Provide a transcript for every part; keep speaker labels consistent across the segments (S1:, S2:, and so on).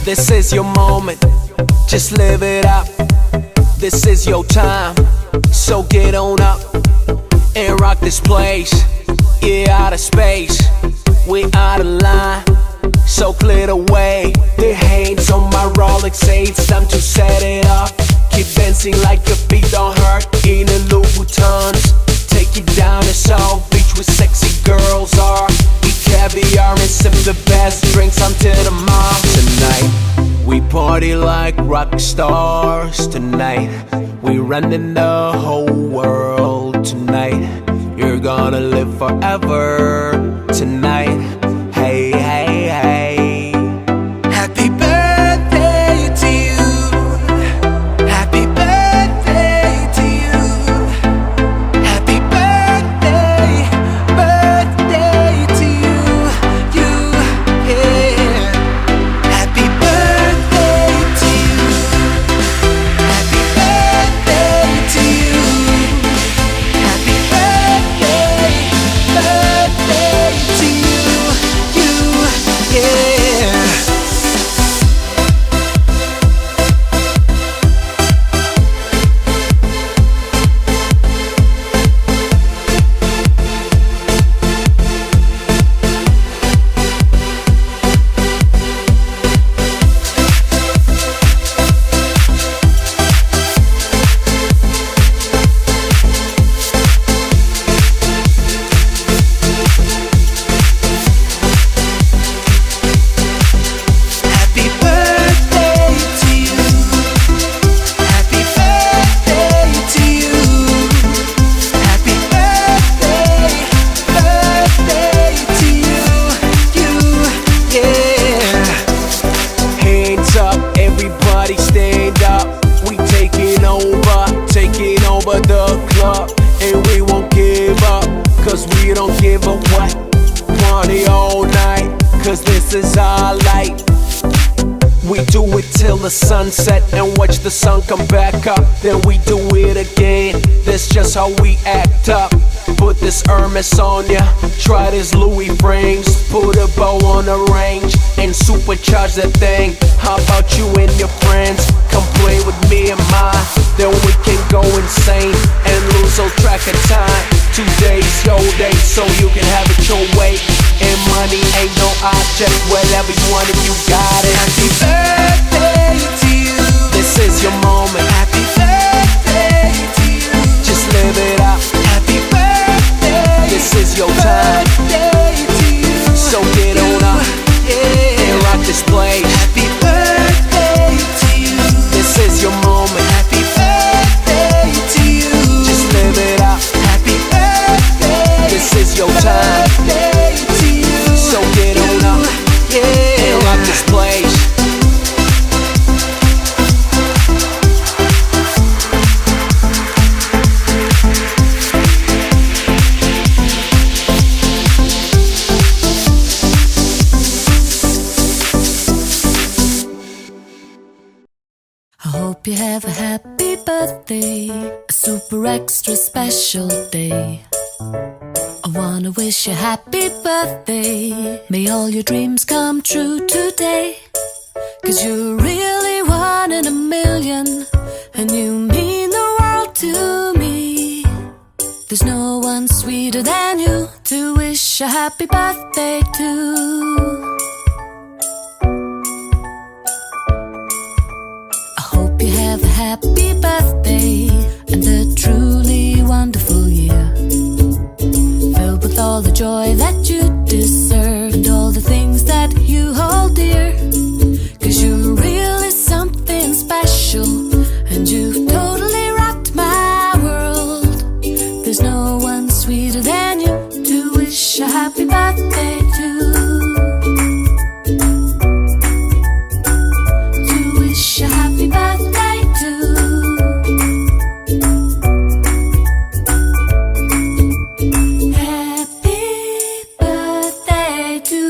S1: This is your moment, just live it up. This is your time, so get on up and rock this place. Yeah, out of space, we out of line, so clear the way. The hands on my Rolex, it's time to set it up. Keep dancing like your feet don't hurt in the Louboutins. Take it down to South Beach where sexy girls are. Eat caviar and sip the best drinks until the morning. Tonight, we party like rock stars. Tonight, we running the whole world. Tonight, you're gonna live forever. Tonight, hey, hey, hey. Happy birthday to you. Happy birthday to you. Happy birthday, birthday to you. You, yeah. Happy birthday to you. Happy birthday to you. Happy birthday, birthday to you. You, yeah. Happy birthday to you. Happy birthday to you. Happy birthday, birthday to you. You, yeah. Hands up, everybody stand up. We taking over the club, and we won't give up, cause we don't give a what. Party all night, cause this is our light. We do it till the sunset and watch the sun come back up. Then we do it again, that's just how we act up. Put this Hermes on ya, try this Louis frames. Put a bow on the range and supercharge that thing. How about you and your friends? Come play with me and mine. Then we can go insane and lose all track of time. 2 days, your day, so you can have it your way. And money ain't no object, whatever you want it, you got it. Happy birthday to you. This is your moment. Happy birthday to you. Just live it up. Happy birthday. This is your time. Birthday to you. So get on up, yeah, and rock this place. Happy birthday to you. This is your moment. Happy birthday to you. Just live it up. Happy birthday. This is your time. Birthday to you. So get on up, yeah, and rock this place.
S2: I hope you have a happy birthday, a super extra special day. I wanna wish you happy birthday. May all your dreams come true today. Cause you're really one in a million, and you mean the world to me. There's no one sweeter than you to wish a happy birthday to. I hope you have a happy birthday and a truly wonderful year, filled with all the joy that you deserve and all the things that you hold dear. Cause you're really something special, and you've totally rocked my world. There's no one sweeter than you to wish a happy birthday to. To wish a happy birthday to. Happy birthday to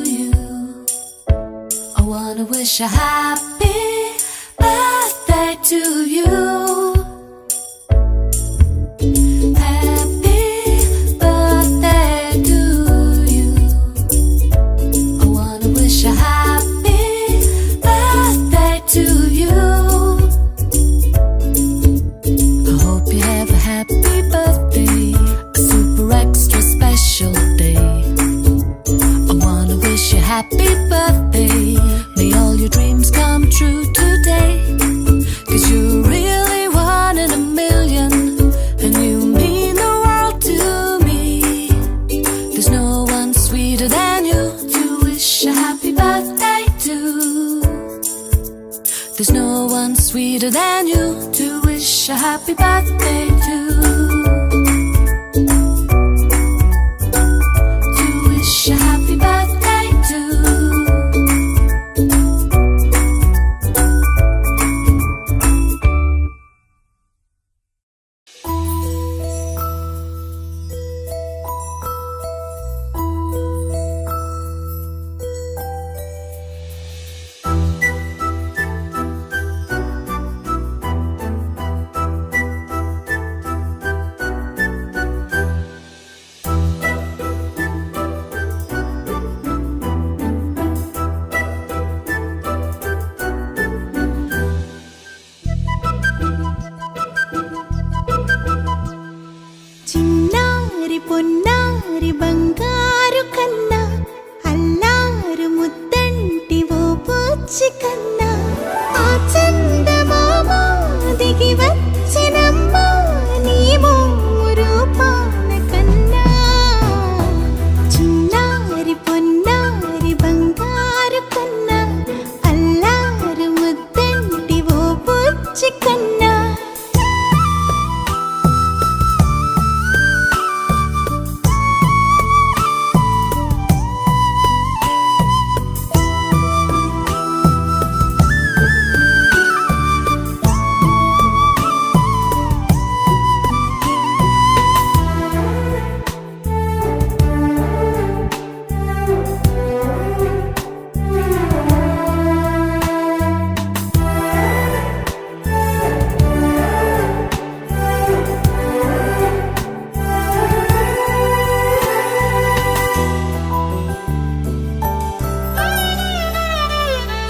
S2: you. I wanna wish a happy birthday to you. Happy birthday to you. I wanna wish a happy birthday. There's no one sweeter than you to wish a happy birthday to. To wish a happy birthday to.
S3: చిన్నారి పొన్నారి బంగారు కన్నా అల్లారు ముద్దంటి ఓ బుచ్చి కన్నా ఆ చందమామ దిగి వచ్చినమ్మా నీ మోము రూపాన కన్నా చిన్నారి పొన్నారి బంగారు కన్నా అల్లారు ముద్దంటి ఓ బుచ్చి కన్నా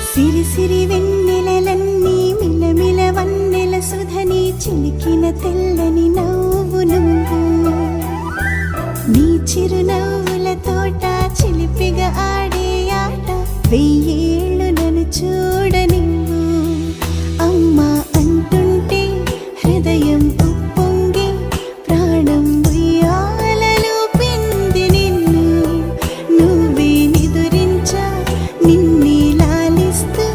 S3: సిరి సిరి వెన్నెలలన్నీ మిలమిల వన్నెల సుధని చిలికిన తెల్లని నవ్వు నువ్వు నీ చిరునవ్వుల తోట చిలిపిగా ఆడే ఆట వెయ్యేళ్ళు నన్ను చూడ నువ్వు అమ్మా అంటుంటే హృదయం ఉప్పొంగి ప్రాణం ఉయ్యాలలో పిండి నిన్ను నువ్వే నిదురించా నిన్నే లాలిస్తూ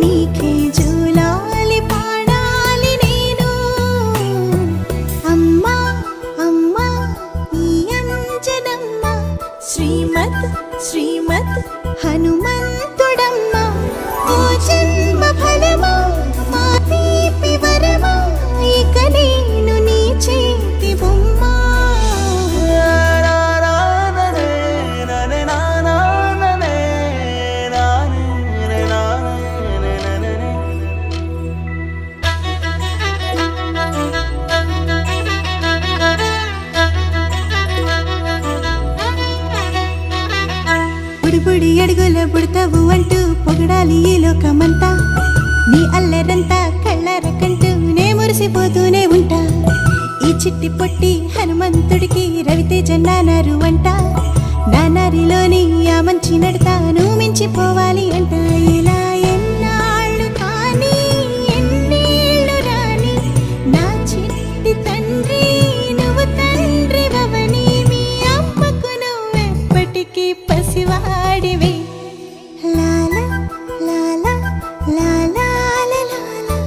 S3: నీకే జోలాలి పాడాలి నేను అమ్మా అమ్మా ఈ అంజనమ్మ శ్రీమత్ శ్రీమత్ హనుమంతుడమ్మ ఓ జన్మ ఫలమా మా తీపి వరమా ఇక నేను నీ చేతి బొమ్మ బుడిబుడి అడుగుల బుడతావు అంటూ పొగడాలి ఈ లోకమంతా నీ అల్లరంతా కళ్ళరకంటూ నే మురిసిపోతూనే ఉంటా ఈ చిట్టి పొట్టి హనుమంతుడికి రవితేజ నానారు అంట నానారిలోని ఆ మంచి నడతాను మించిపోవాలి అంట ఇలా ఎన్నాళ్ళు కానీ ఎన్నేళ్ళు రాని నా చిట్టి తండ్రి నువ్వు తండ్రి వవని మీ అమ్మకు నువ్వెప్పటికీ పసివాడివి లాలా లాలా లాలా లాలా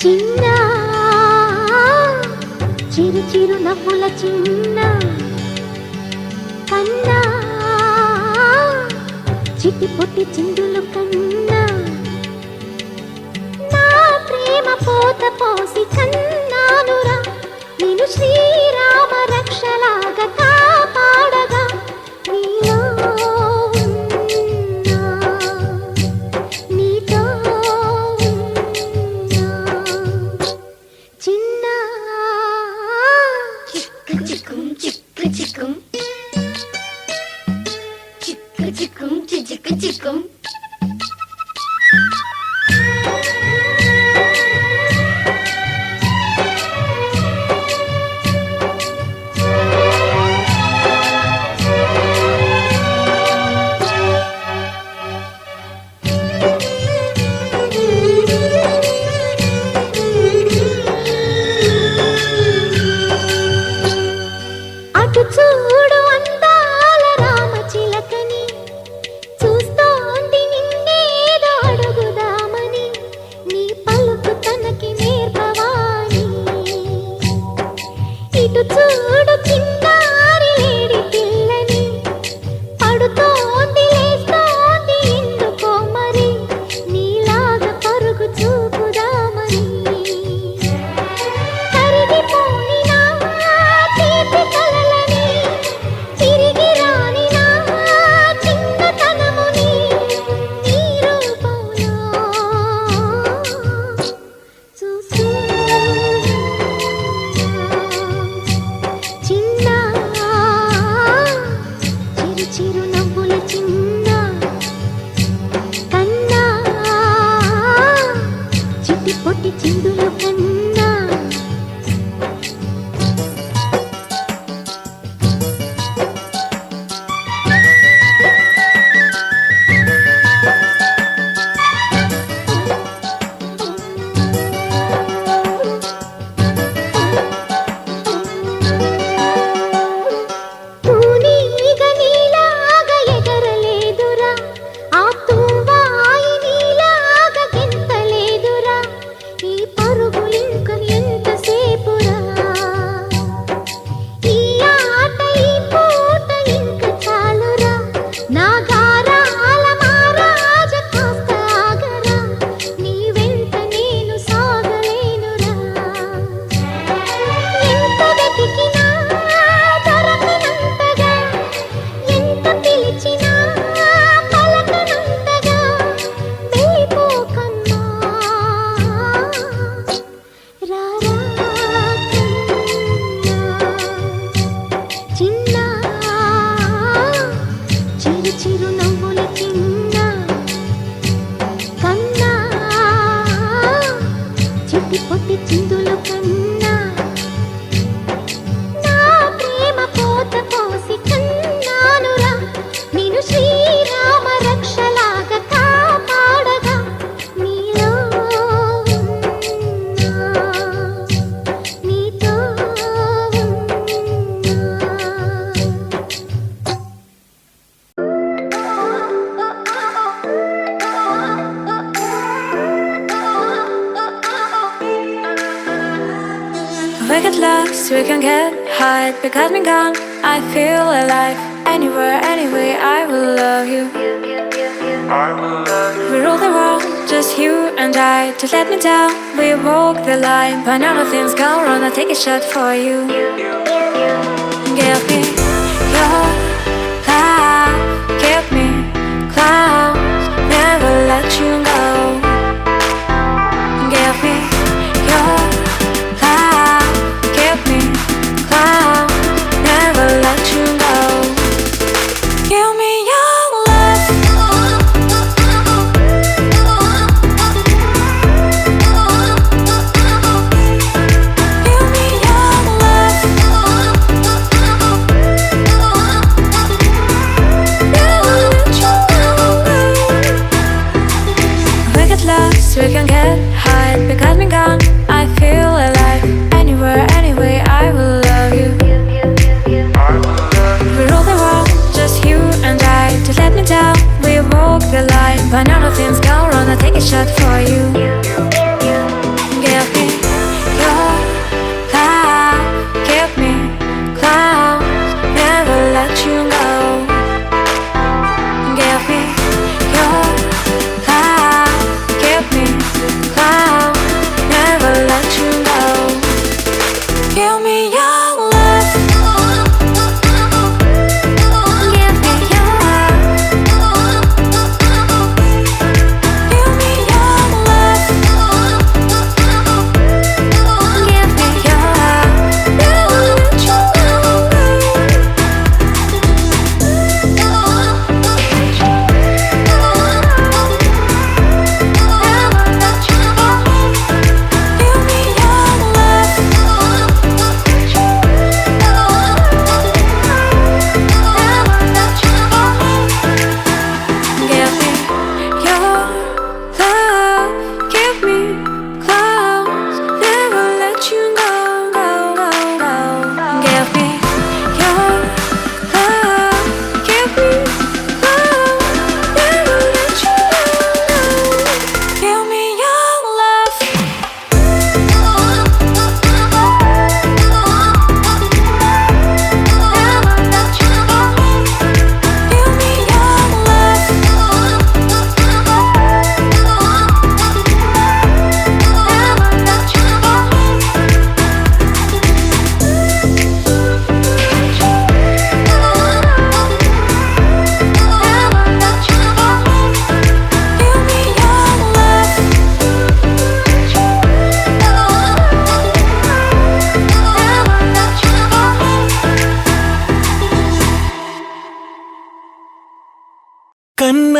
S3: చిన్న చిరు చిరు నవ్వుల చిన్న కన్నా చిట్టి పొట్టి చిందులు కన్నా నా ప్రేమ పోత పోసి కన్నానురా నేను శ్రీరామ రక్షలాగా కాపాడగా నీలో ఉన్నా, నీతో ఉన్నా. చిన్న చిక్కు చిక్కుం చిక్కు చిక్కుం చిక్కు చిక్కుం చిక్కు చిక్కుం అటు చూడు అందాల రామచిలకని చూస్తోంది నిన్నేదో అడుగుదామని నీ పలుకు తనకి నేర్పవాని ఇటు చూడు చిన్నారి లేడి పిల్లని పడుతోంది లేస్తోంది ఎందుకో మరి నీలాగా పరుగు చూపుదామని కరిగిపోని నా తీపి కలలని తిరిగి రాని నా చిన్నతనముని నీ రూపంలో చూస్తున్నా. చిన్న చిరు చిరు నవ్వుల చిన్న కన్నా చిట్టి పొట్టి చిందులు కన్నా తూనీగ నీలాగా ఎగరలేదురా ఆ తువ్వాయి నీలాగా గెంతలేదురా ఈ పరుగులింక ఎంతసేపురా ఈ ఆట ఈ పూట ఇంక చాలురా నా గారాల మారాజ కాస్త ఆగరా నీ వెంట నేను సాగలేనురా ఎంత వెతికినా దొరకనంతగా ఎంత పిలిచినా పలకనంతగా వెళ్ళిపోకన్నా రారా చిన్న చిరు చిరు నవ్వుల చిన్న కన్నా చిట్టి పొట్టి చిందులు కన్నా నా ప్రేమ పోత పోసి కన్నానురా నేను శ్రీరామ రక్షలాగా కాపాడగా నీలో ఉన్నా, నీతో
S2: We get lost, we can get high because we're gone. I feel alive. Anywhere, anyway, I will love you. We rule the world, just you and I. Just let me down, we walk the line. But now nothing's gone wrong, I'll take a shot for you. Give me your love, give me clouds, never let you go. Give me your love, give me clouds, never let you go. Give me your love. Give me your love. Never let you go. We get lost, we can get high because we're gone. I feel alive. Anywhere, anyway, I will love you. We rule the world, just you and I. Just let me down, we walk the line. But now nothing's gone wrong, I'll take a shot for you. Give me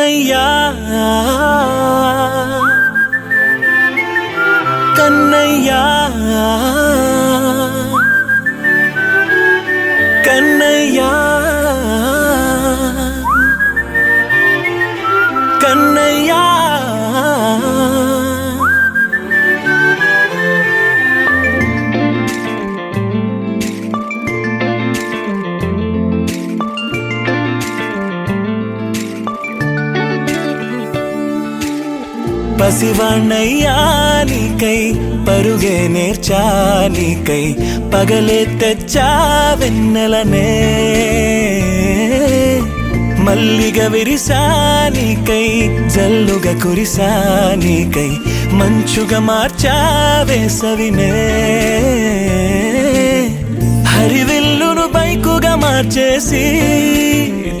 S1: కన్నయ్యా కన్నయ్యా కన్నయ్యా కన్నయ్యా పసివాణ్ణయ్యా నీకై పరుగే నేర్చా నీకై పగలే తెచ్చా వెన్నెలనే మల్లిగ విరిసా నీకై జల్లుగా కురిసా నీకై మంచుగా మార్చా వేసవినే హరివిల్లును బైకుగా మార్చేసి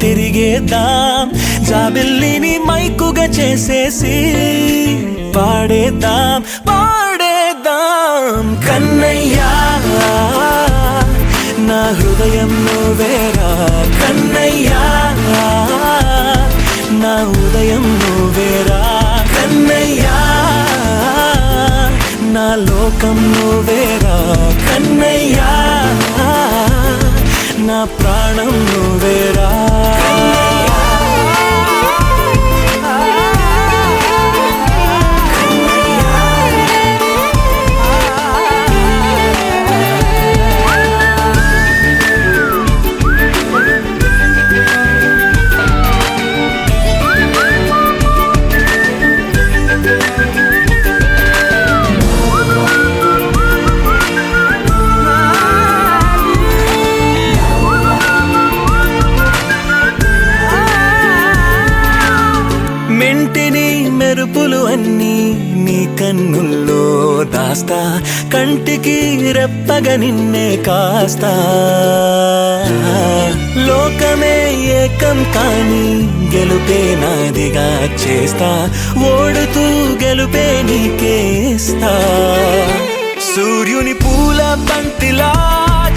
S1: తిరిగేద్దాం జాబిల్లిని మైకుగా చేసేసి పాడేద్దాం పాడేద్దాం కన్నయ్యా నా హృదయం నువ్వేరా కన్నయ్యా నా ఉదయం నువ్వేరా కన్నయ్యా నా లోకం నువ్వేరా కన్నయ్యా నా ప్రాణం నువ్వేరా మెంటిని మెరుపులు అన్నీ నీ కన్నుల్లో దాస్తా కంటికి రెప్పగా నిన్నే కాస్తా లోకమే ఏకం కాని గెలుపే నాదిగా చేస్తా ఓడుతూ గెలుపే నీకేస్తా సూర్యుని పూల బంతిలా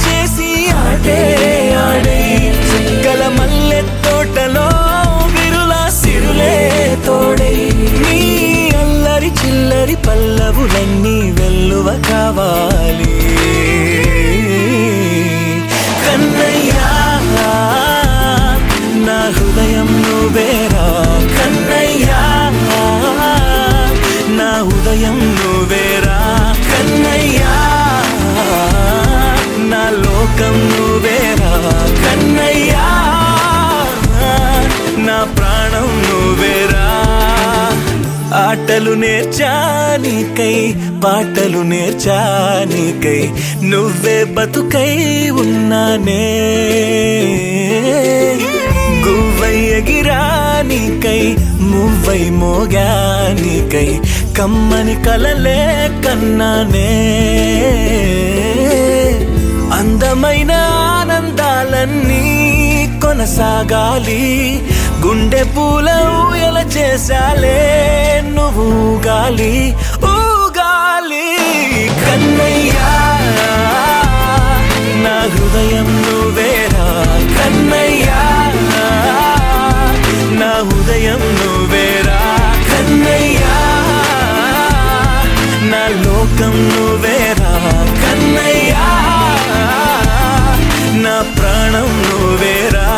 S1: చేసి ఆడే ఆడే చుక్కల మల్లె తోటలో సిరులే తోడై నీ అల్లరి చిల్లరి పల్లవులన్నీ వెల్లువ కావాలి కన్నయ్యా నా హృదయం నువ్వేరా కన్నయ్యా నా ఉదయం నువ్వేరా కన్నయ్యా నా లోకం నువ్వేరా కన్నయ్యా నా ప్రాణం నువ్వేరా ఆటలు నేర్చా నీకై పాటలు నేర్చా నీకై నువ్వే బతుకై ఉన్నానే గువ్వై ఎగిరా నీకై మువ్వై మోగా నీకై కమ్మని కలలే కన్నానే అందమైన ఆనందాలన్నీ కొనసాగాలి గుండె పూల ఊయల చేసాలే నువ్వు ఊగాలి ఊగాలి కన్నయ్యా నా హృదయం నువ్వేరా కన్నయ్యా నా ఉదయం నువ్వేరా కన్నయ్యా నా లోకం నువ్వేరా కన్నయ్యా నా ప్రాణం నువ్వేరా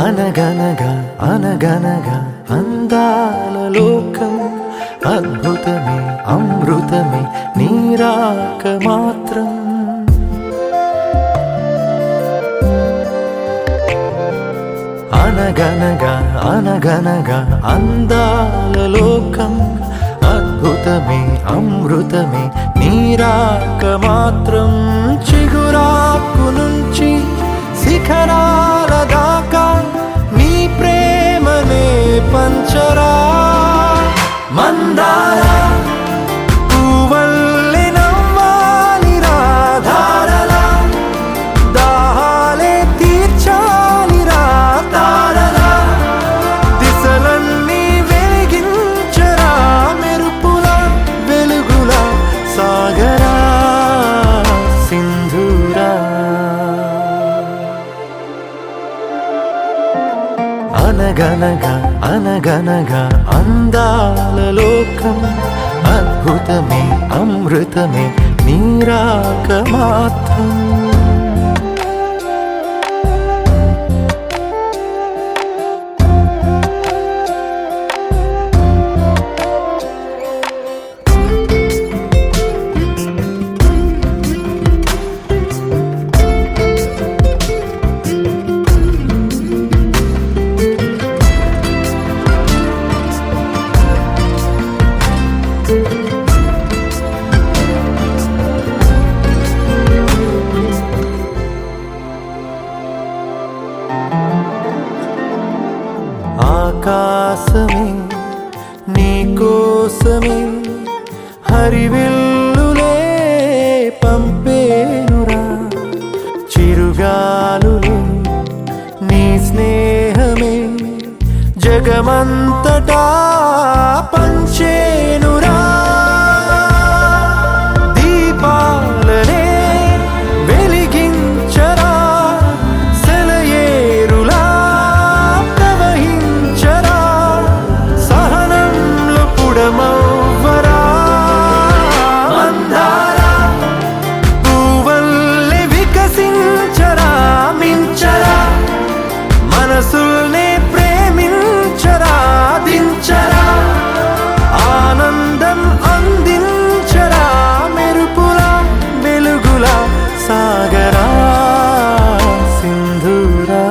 S4: అనగనగా అనగనగా అందాల లోకం అద్భుతమే అమృతమే నీరాక మాత్రం అనగనగా అనగనగా అందాల లోకం అద్భుతమే అమృతమే నీరాక మాత్రం చిగురాకు నుంచి శిఖరాల దాకా నీ ప్రేమనే పంచరా మందార పువ్వల్లె నవ్వాలి రాధారలా దాహాలే తీర్చాలి తారలా దిశలన్నీ వెలిగించరా మెరుపులా వెలుగులా సాగరా సింధూరా అనగనగా అనగనగా అందాల లోకం అద్భుతమే అమృతమే నీరాక మాత్రం ఆకాశమే నీకోసమే హరివిల్లులే పంపేనురా చిరుగాలులే నీ స్నేహమే జగమంతటా పంచేనురా దీపాలనే వెలిగించరా సెలయేరులా ప్రవహించరా సహనంలో పుడమవ్వరా మందార పువ్వల్లె వికసించరా మించరా మనసుల్నే ప్రేమించరా దించరా ఆనందం అందించరా మెరుపులా వెలుగులా సాగరా సింధూరా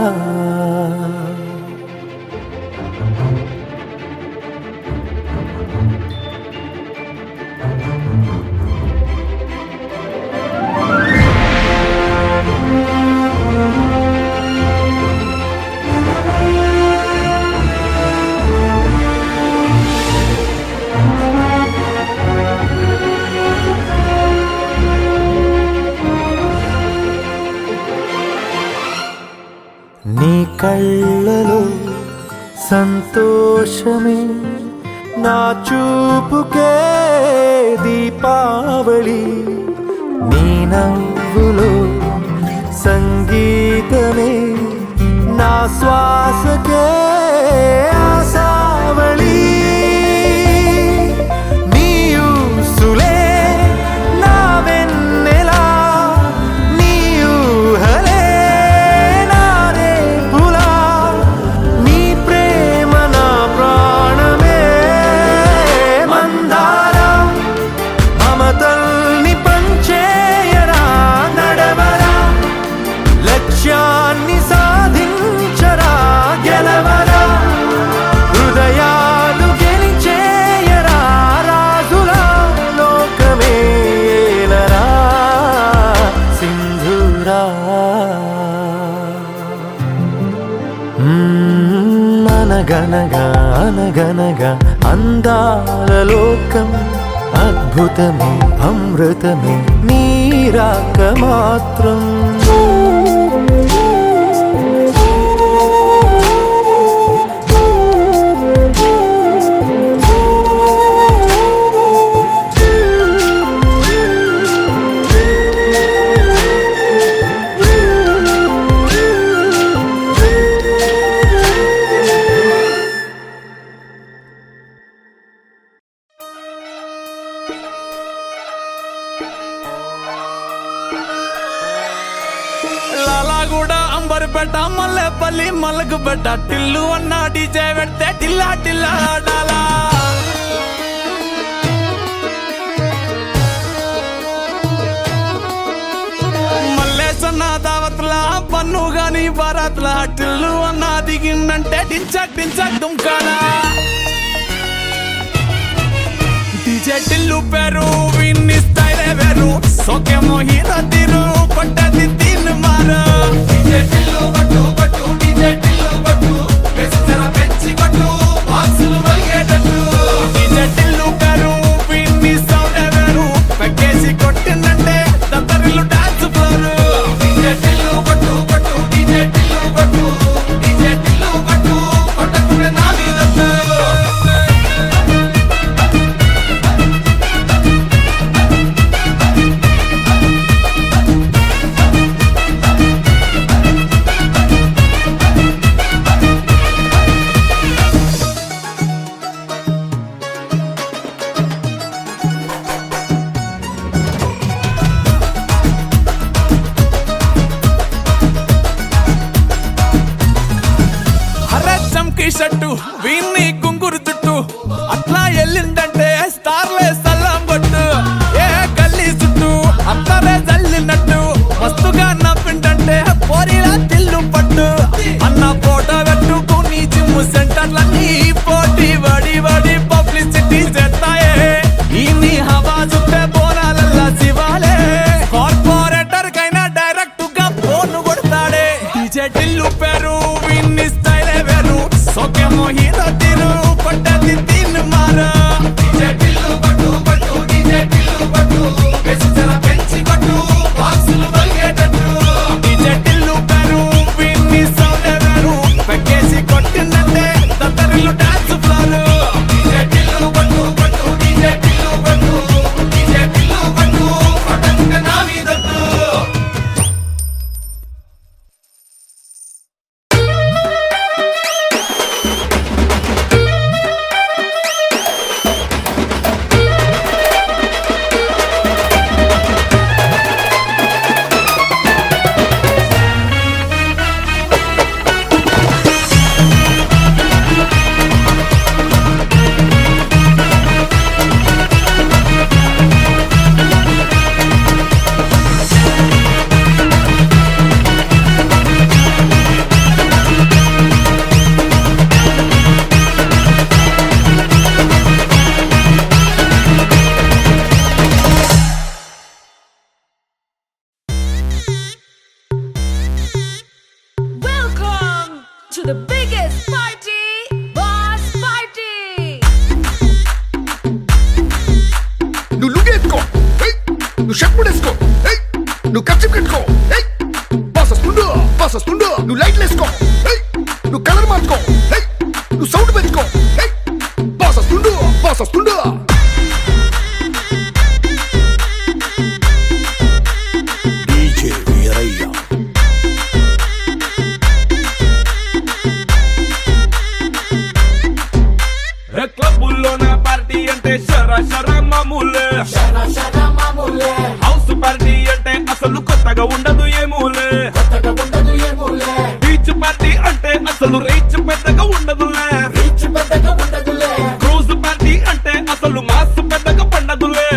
S4: నీ కళ్ళలో సంతోషమే నా చూపుకే దీపావళి నీ నవ్వులో సంగీతమే నా శ్వాసకే ఆశావళి నీ ఊసులే నా వెన్నెలా నీ ఊహలే నారే పులా నీ ప్రేమ నా ప్రాణమే మందార మమతల్ని పంచేయరా నడవరా లక్ష్యాన్ని సాధించరా గెలవరా హృదయాలు గెలిచేయరా రాజులా లోకమే ఏలరా సింధూరా అనగనగా అనగనగా అందాల లోకం అద్భుతమే అమృతమే నీరాక మాత్రం
S5: లాలాగూడ అంబర్పేట మల్లెపల్లి మల్లకుపేట టిల్లు అన్న డీజే పెడితే టిల్లా టిల్లా ఆడాలా మల్లేసన్న దావత్లా పన్ను గాని భారత్లా టిల్లు అన్న దిగిన కొట్టిందంటే డించక్ డించక్ దుంకానా డీజే టిల్లు పేరు విన్ని స్టైలే వేరు సోకేమో హీరో తీరు కొట్టది తీన్ మారు డీజే టిల్లు కొట్టు కొట్టు డీజే టిల్లు కొట్టు వెచ్చర పెంచి కొట్టు బాక్సులు మలిగేటట్టు డీజే టిల్లు పేరు విన్ని సౌండ్ వేరు పెక్కేసి కొట్టిందంటే దత్తరిల్లు డాన్స్ ఫ్లోర్ డీజే టిల్లు కొట్టు కొట్టు డీజే టిల్లు కొట్టు డీజే టిల్లు కొట్టు కొట్టకుండా నా మీదట్టు చమ్కీ షట్టు వీన్ని కుంగురు చుట్టు అట్లా ఎల్లిందంటే స్టార్లే సల్లం కొట్టు ఏ గల్లీ చుట్టూ అత్తరే జల్లినట్టు మస్తుగా నవ్విందంటే పోరిలా తిల్లు పట్టు అన్న ఫోటో పెట్టుకుని జిమ్ సెంటర్లన్నీ పోటీ వడి వడి పబ్లిసిటీ చేస్తాయే ఈ హవా చుట్టే బోనాలల్లా శివాలే కార్పొరేటర్ కైనా డైరెక్ట్ గా ఫోన్ కొడతాడే డీజే టిల్లు పేరు విన్ని స్టైలే వేరు సోకేమో హీరో తీరు కొట్టది తీన్ మారు డీజే టిల్లు కొట్టు కొట్టు డీజే టిల్లు కొట్టు వెచ్చర పెంచి కొట్టు బాక్సులు మలిగేటట్టు డీజే టిల్లు పేరు విన్ని సౌండ్ వేరు పెక్కేసి కొట్టిందంటే దత్తరిల్లు డాన్స్ ఫ్లోర్ డీజే టిల్లు కొట్టు కొట్టు డీజే టిల్లు కొట్టు డీజే టిల్లు కొట్టు కొట్టకుండా నా మీదట్టు
S2: Welcome to the biggest party, Boss Party!
S6: నువ్వు లుగేసుకో నువ్వు షర్ట్ ముడేసుకో నువ్వు కచ్చి కట్టుకో బాస్ వస్తుండు నువ్వు లైట్లు వేసుకో నువ్వు కలర్ మార్చుకో నువ్వు సౌండ్ పెంచుకో బాస్ వస్తుండు
S4: డీజే వీరయ్య
S5: క్లబ్బుల్లోన పార్టీ అంటే షర మామూలే హౌస్ పార్టీ అంటే అసలు కొత్తగా ఉండదు ఏమూలే బీచ్ పార్టీ అంటే అసలు రీచ్ పెద్దగా ఉండదులే క్రూజ్ పార్టీ అంటే అసలు మాస్ పెద్దగా పండదులే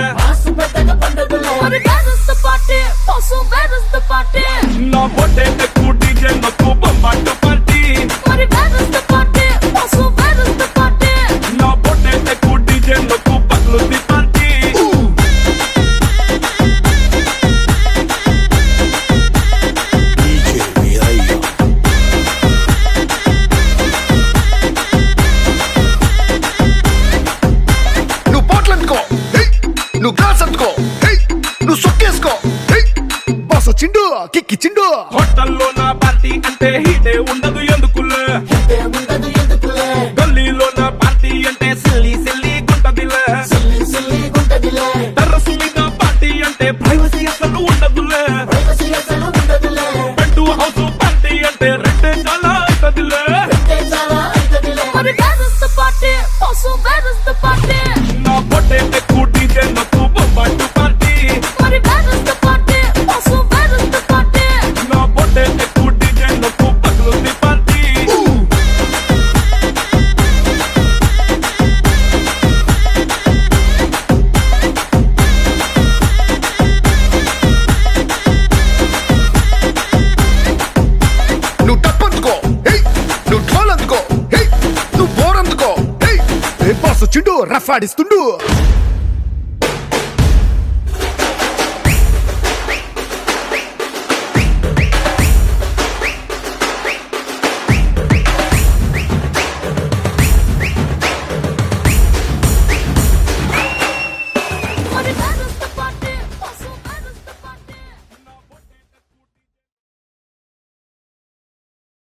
S2: But where is the party? Also, where is the party?
S5: నా బొట్టే ఎక్కువ డీజే నొక్కు బొమ్బాట party
S2: But where is the party? Also, where is the party?
S5: నా బొట్టే ఎక్కువ డీజే నొక్కు పగ్లుది పార్టీ
S4: డీజే వీరయ్య
S6: నువ్వు పోట్లు అందుకో నువ్వు గ్లాస్ అందుకో నువ్వు సొక్కేసుకో బాస్ వచ్చిండు కిక్కిచ్చిండు
S5: హోటల్లో నా పార్టీ అంటే హీటే ఉండదు ఎందుకులే గల్లీలో నా పార్టీ అంటే సిల్లి సిల్లి గుంటదిలే టెర్రస్ మీద పార్టీ అంటే ప్రైవసీ అసలు ఉండదులే బెడ్ హౌస్ పార్టీ అంటే రెండే చాలా అవుతదిలే
S2: But where is the party? Also, where is the party?
S5: నా బొట్టే ఎక్కువ డీజే నొక్కు బొమ్బాటు party
S2: But where is the party? Also, where is the party?
S5: నా బొట్టే ఎక్కువ డీజే నొక్కు పగ్లుది పార్టీ
S6: నువ్వు టప్ అందుకో నువ్వు ఢోల్ అందుకో వచ్చిండు రఫ్ ఆడిస్తుండు